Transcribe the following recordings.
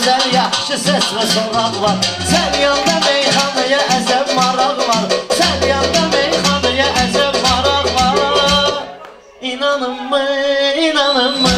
gözəl, yaxşı səs və soraq var. Sən yanda meyxanaya əzəb maraq var. Sən yanda meyxanaya əzəb maraq var. İnanınmı, inanınmı?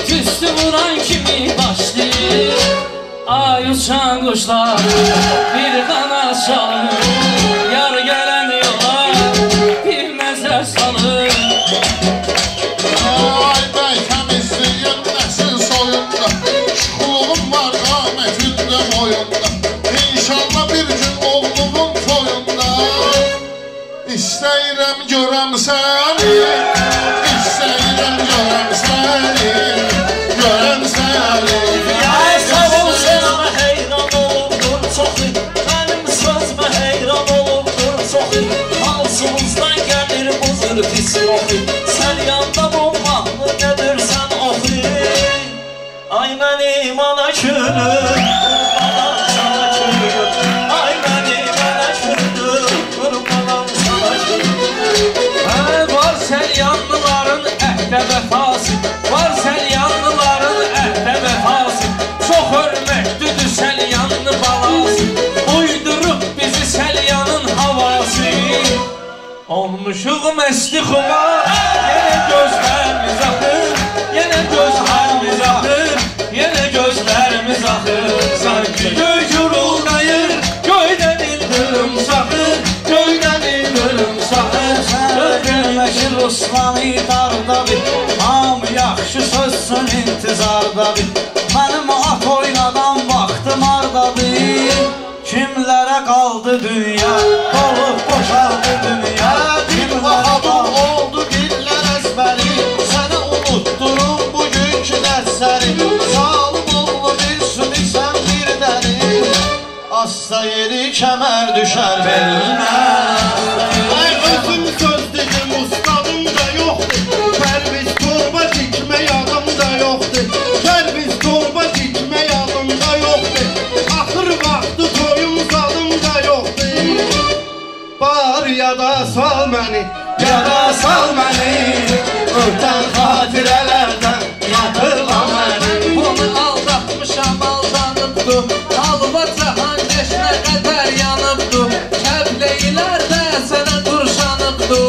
Tüstü vuran kimi başlayır. Ay uçan kuşlar bir qana çalır. Yar gələn yola bir nəzər salır. Ay bəy təmizliyim nəsil soyunda, şuxluğum var qamətində boyunda. İnşallah bir gün oğlumun toyunda İstəyirəm görəm səni, İstəyirəm görəm səni, görəm səni. Ay sağ ol sənə heyran olubdur çoxu, mənim sözmə heyran olubdur çoxu. Halsımızdan gəlir bu zülfü siroxu, sən yanda bombamı nedirsən oxu. Ay mənim ana külüm, qurbanam sana külüm. Ay mənim ana külüm, qurbanam sana külüm. Var səlyanlıların əhdə vəfası, var səlyanlıların əhdə vəfası. Çox hörmətlidir səlyanlı balası, uydurub bizi səlyanın havası. Olmuşuq məsti xumar, yenə gözlərimiz axır, yenə gözlərimiz axır, yenə gözlərimiz axır. Sanki göy guruldayır, göydən ildırım saxır, göydən ildırım saxır. Görməşir Osmanı dardadır, hamı yaxşı sözsün intizardadır. Mənim at oynadan vaxtım ardadır. Kimlərə qaldı dünya, dolub boşaldı dünya. Bir vaxtım oldu dillər əzbəri, səni unutdurum bugünkü dərsəri. Salım oğlu bir sünüksən bir dəri, asta yeri kəmər düşər belinə. Ay özüm söz dedim, ustadım da yoxdur, pərviz torba dikmə yadımda yoxdur. Pərviz torba dikmə yadımda yoxdur, axır vaxtı toyum zadımda yoxdur. Bar yada sal məni, yada sal məni, ötən xatirələrdən yatırla məni. Bunu aldatmışam, aldanıbdı, halva cahan neşnə qədər yanıbdı. Kəbleylər də sənə qurşanıbdı.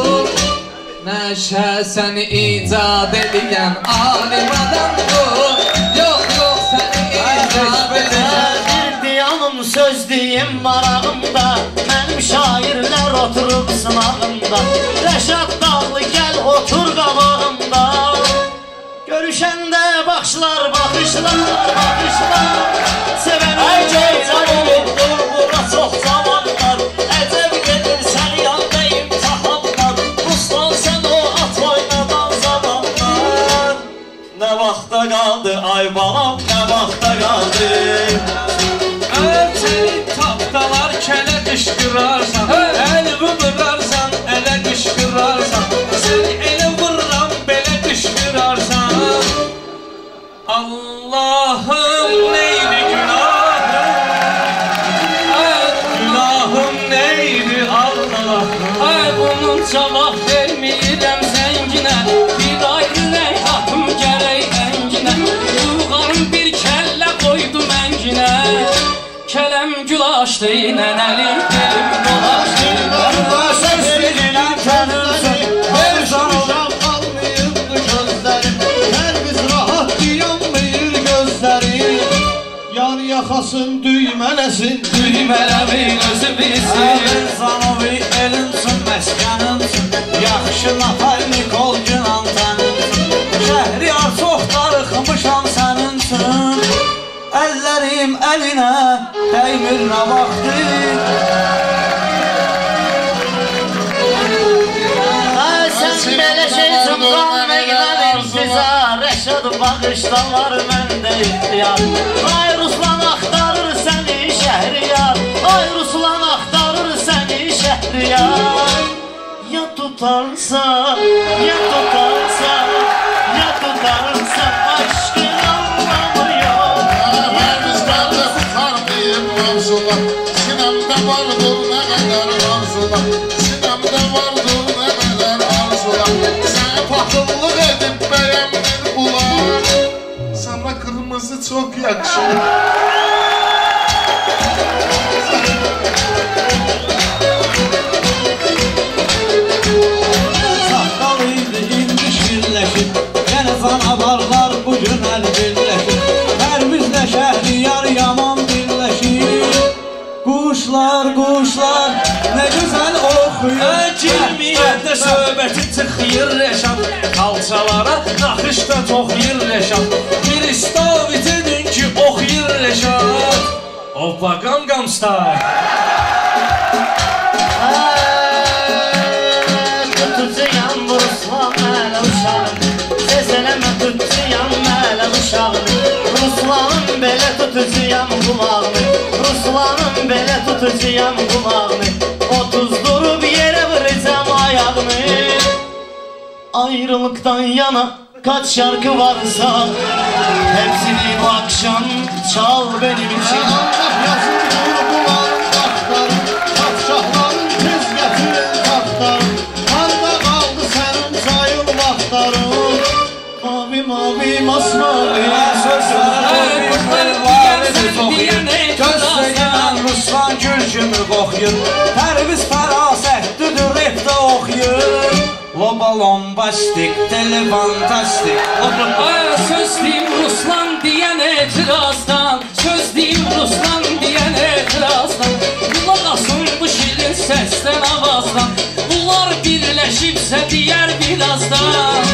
Nəşə səni icad edən alim adamdır. Yox, yox, səni icad edən. Bir diyanım söz deyim marağımda, mənim şairlər oturub sınağımda. Rəşad Dağlı gəl otur qabağımda. Görüşəndə baxışlar, baxışlar, baxışlar. Sevənim ceylan olubdur bura çox zamanlar. Əcəb gedir sən yanda imtihanlar. Ruslan sən o at oynadan zamanlar. Nə vaxta qaldı ay balam, nə vaxta qaldı. Səni tapdalar kələ qışqırarsan, əl vurarsan, ələ qışqırarsan. Səni elə vururam, belə qışqırarsan. Allahım neydi günahım, günahım neydi Allah. Ay bunun cavab verməyirəm zənginə, bir ayrı rəyhatım gərək ənginə. Duyğarım bir kəllə qoydu mənginə, kələm gül açdı, nənəlim dilim dolaşdı. Söz verirəm kənilsin, bir uşaq qalmayıbdı gözlərim. Pərviz rahat dayanmayır gözlərim. Yar yaxasın düymələsin, Düymələmin özü bilsin. Zanovi elinsin, məskəninsin, yaxşı nafarnik ol gün antanınsin. Şəhriyar çox darıxmışam səninsin, əllərim əlinə dəymir nə vaxtı. Sən belə şey cümqan məqləd intizar, Rəşad bağışdalar məndə ixtiyar. Ay Ruslan axtarır səni şəhriyar, ay yar. Ya tutarsa, ya tutarsa, ya tutarsa aşkın anlamı yok. Bizden de kurtarmayayım mevzular. Sinemde vardır ne kadar arzular. Sinemde vardır ne kadar arzular. Seni patıllık edip beğenmir bular. Sana kırmızı çok yakışır. Saqqalıydı indi şirləşir. Yenə canavarlar bugün əl birləşir. Hər bizlə şəhriyar yaman birləşir. Quşlar, quşlar nə gözəl oxuyur. Cəmiyyətdə söhbəti tıxıyır Rəşad. Kalçalara naxışda toxuyur Rəşad. Bir istavitedin ki oxuyur Rəşad. Hoppa qam qam style. Tutacağım bu Ruslan mələ uşağını. Ses eləmə tutacağım mələ uşağını. Ruslanın belə tutacağım qulağını. Ruslanın belə tutacağım qulağını. 30 durub yerə vuracağım ayağını. Ayrılıktan yana kaç şarkı varsa hepsini bu akşam çal benim için. Allah yazın vurguların taxtarı. Padşahların tez getirin taxtarı. Harda qaldı sənin sayıl vaxtların. Mavi mavi masmavi Gözləyən Ruslan gül kimi qoxuyur. Pərviz fərasətlidir, repdə oxuyur. Lombastik, telefantastik. Söz deyim Ruslan deyən etirazdan. Söz deyim Ruslan deyən etirazdan. Qulaq asın bu şirin səsdən avazdan. Bunlar birləşibsə deyər birazdan.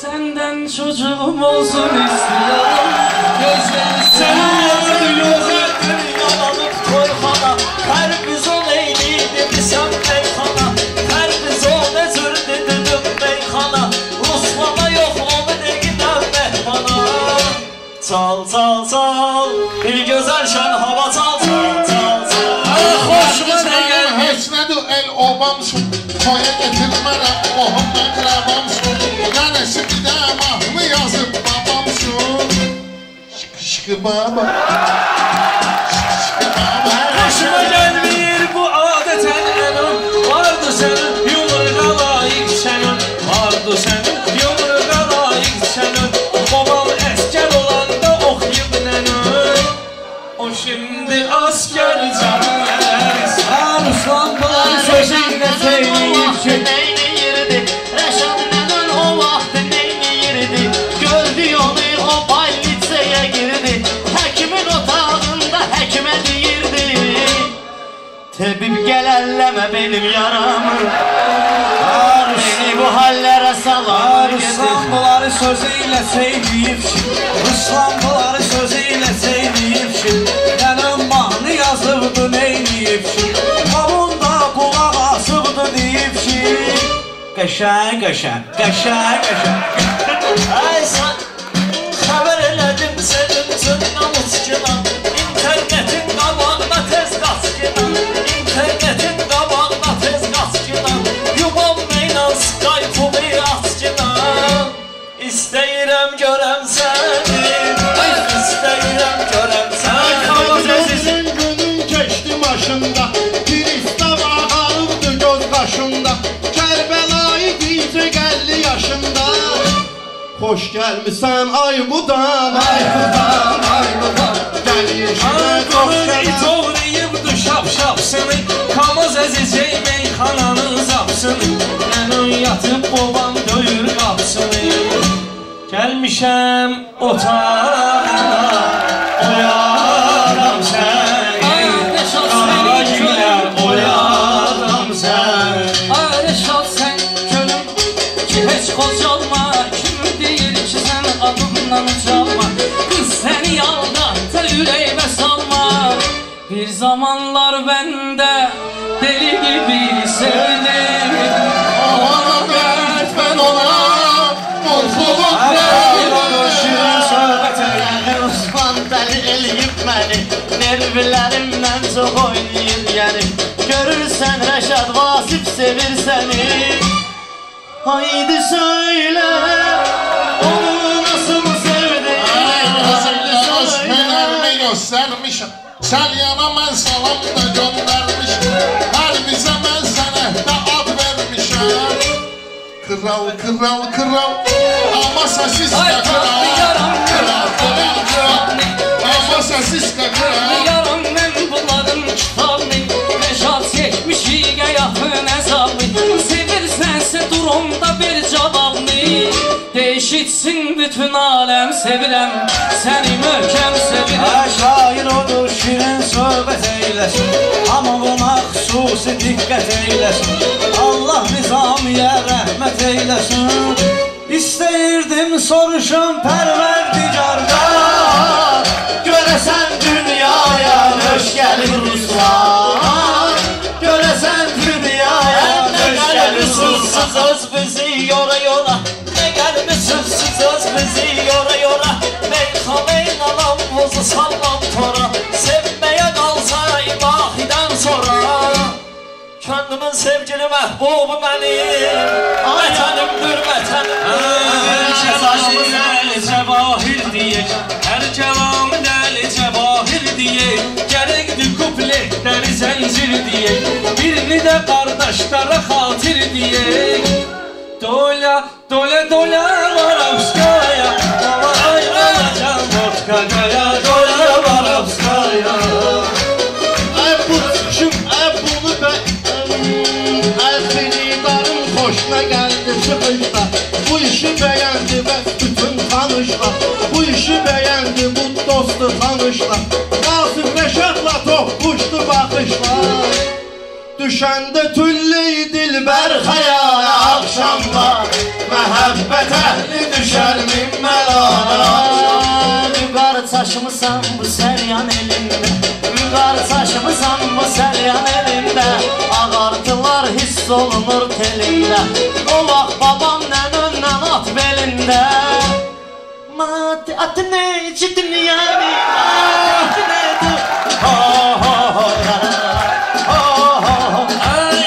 Səndən çocuğum olsun istiyorum. Gözlər sənədir Yoxədir yalanıb toyxana. Pərviz o neyliydi bilsən meyxana. Pərviz o necür dedim meyxana. Ruslana yox onu deginəm mehmana. Çal çal çal bir gözəl şən hava çal çal çal çal. Xoşuma deyən heç nədir el obamsın. Toya getirmərəm ohum məqrəbamsın. Nənəsi bir də mahnı yazıb babamsın. Şıkı baba. Şıkı baba. Başıma gelmir bu adeten enam. Vardı senin yumruğa layık senin. Vardı senin yumruğa layık senin. Babam asker olanda oxuyub nənün. O şimdi asker canı gəleriz. Ruslan bunları sözündə söyləyib ki, neyniyirdi? Rəşad nənən o vaxt neyniyirdi? Gördü yolu o balitsəyə girdi. Həkimin otağında həkimə deyirdi. Təbib gəl əlləmə benim yaramı. Beni bu hallərə salar Ruslan bunları sözüyle söyləyib ki, Ruslan bunları sözüyle söyləyib ki, Mənim mahnı yazıbdı neyləyib ki, Kavun da qulaq asıbdı deyib ki, Qəşəng, qəşəng, qəşəng, qəşəng. Ay sən xəbər elədim sənin üçün namusçuna. İnternetin qabağına tez qaçqına. İnternetin qabağına tez qaçqına. Yumam meylə Skype-ı açqına. İstəyirəm görəm səni. İstəyirəm görəm səni. Gözün günün keçdi maşında. Pristav ağarıbdı göz qaşında. Kərbəlayı deyəcək 50 yaşında. Xoş gəlmisən ay budan, ay budan, ay budan. Gəl yeşimə çox It şərəm. oğrayıbdı şap-şapsını. Kamaz əzizcək meyxananın zapsını. Nənün yatıb babam döyür qapsını. Gəlmişəm otağına, oyaram səni. Qara gülər oyaram səni. Ay Rəşad sən gönül ki heç qocalma. Kim deyir ki sən adımdan ucalma. Qız səni aldatır ürəyimə salma. Bir zamanlar bəndə deli gibi sevdim. Ona qət mən ona, qorxuluq Şirin söhbət eləyir Osman dəli eləyib məni. Nervlərimdən çox oynayır yəni. Görürsen Reşat Vasif sevir seni. Haydi söyle onu nasıl sevdin. Öz hünərini göstərmişəm. Sən yana mən salam da göndərmişəm. Hər bizə mən sənə də ad vermişəm. Kral, kral, kral, amma səssiz də kral. Kral, kral, kral, amma səssiz də kral. Yaram mən bunların kitabını, Reşat çekmişiyə yaxın əzabı. Sevirsənsə durumda bir cavabını, değişitsin bütün aləm sevirəm, səni möhkəm sevirəm. Şair odur şirin söhbət eyləsin, amma buna xüsusi diqqət eyləsin. Allah nizamiyə rəhmət eyləsin. İstəyirdim soruşum Pərverdigardan, görəsən dünyaya hoş gəlir Ruslar. Görəsən dünyaya hoş gəlir susuz öz bizi yora yora. Ne gəlmi sözsüz öz bizi yora yora. Meyxaneyn alam vuzu sallam tora. Sevməyə qalsa ilahiden sonra. Könlümün sevgili məhbubu mənim, vətənimdir vətənimdir. Cəvahir deyək, hər kəlamı dəli cəvahir deyək. Gərəkdir kupletləri zəncir deyək, birini də qardaşlara xatir deyək. Doля, doля, doля, Varavskaya, ay alacam vodkaya, doля, Varavskaya. Ay bu çıxım, ay bunu da Əzbinidarın xoşuna gəldi çıxışda. Bu işi bəyəndi bəs bütün tanışlar. Bu işi bəyəndi bu dostu tanışlar. Vasif Reşatla toqquşdu baxışlar. Düşəndə tülli dilbər xəyala axşamlar. Məhəbbət əhli düşər min məlala. Vüqar çaşmısan bu səryan elində, vüqar çaşmısan bu səryan elində. Ağartılar hiss olunur telində, o vaxt babam nənöndən at belində. Maddi atı neci dünyəni, maddi atı neci. Ha ha ha ha ha.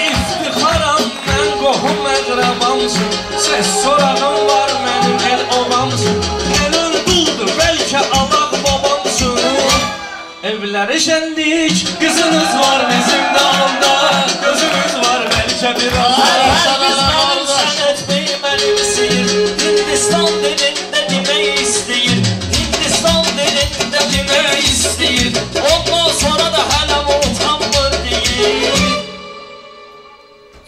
İftixaram mən qohum əqrəbamsın, səs sorağım var mənim el obamsın. Gəlin duldur bəlkə alaq babamsın. Evləri şənlik, qızınız var bizim dalında, gözünüz var bəlkə biraz. Biz mənim sən etmeyi mənim istəyir, Hindistan dilində demək istəyir, Hindistan dilində demək istəyir. Ondan sonra da hələm utanmır deyir.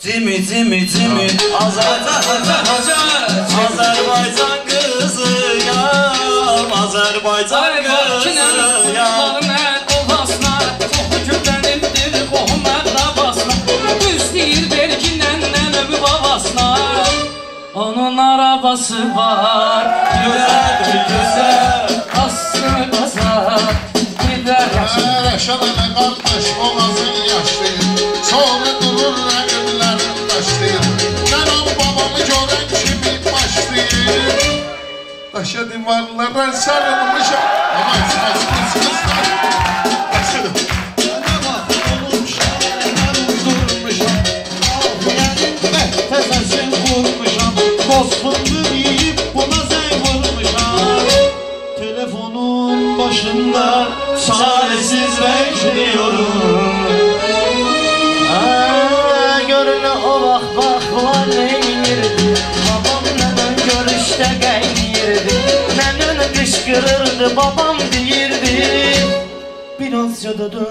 Cimi, cimi, cimi, Azərbaycan qızıyam, Azərbaycan qızıyam. Onun arabası var, güzeldir güzel, aslını kazar, gider yaşar. Rəşad ələ qardaş boğazın yaşlayır. Sonra durur rəqiblərin başlayır. Nənəm babamı görən kimi başlayır. Daşa divarlara sarılmışam. Aman çıxaz qızlar. Başladım. Təzəsin qurmuşam, dostumdur yiyib buna zəng vurmuşam. Telefonun başında çaresiz bekliyorum. Görünə o vaxt baxlar neynirdi, babam nənən görüşdə qəynirdi. Nənən qışqırırdı, babam deyirdi, birazca da dön,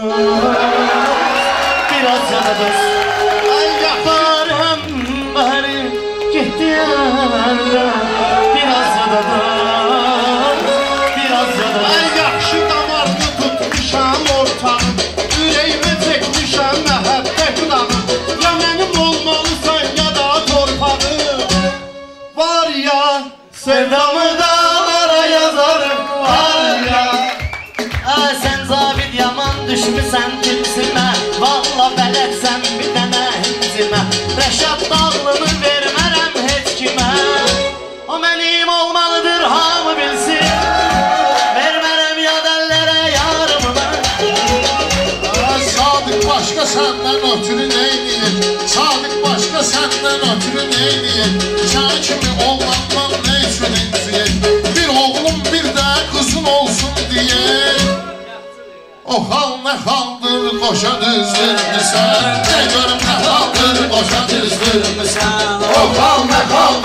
birazca da dön. Ay yaparım bari gitti yerdə, birazca da dön, birazca da dön. Ay yaxşı damarını tutmuşam ortağım. Ürəyimə çəkmişəm məhəbbət damı. Ya mənim olmalısan ya da torpağım. Var ya Sevdamı dağlara yazarım, var ya. Sən zabit yaman düşmüsən tilsimə, valla bələdsən bir dənə hincimə. Rəşad dağlını vermərəm heç kimə, o mənim olmalıdır hamı bilsin. Vermərəm yad əllərə yarımı mən. Sadık başqa sən senden ötürü neyleyir? Sadık başka senden ötürü neyleyir? Sen kimi oğlandan ne üçün inciyir? Bir oğlum bir de kızın olsun diye. O hal ne haldır koşa düzdürmüsən? Ne görüm ne haldır koşa düzdürmüsən? O hal ne haldır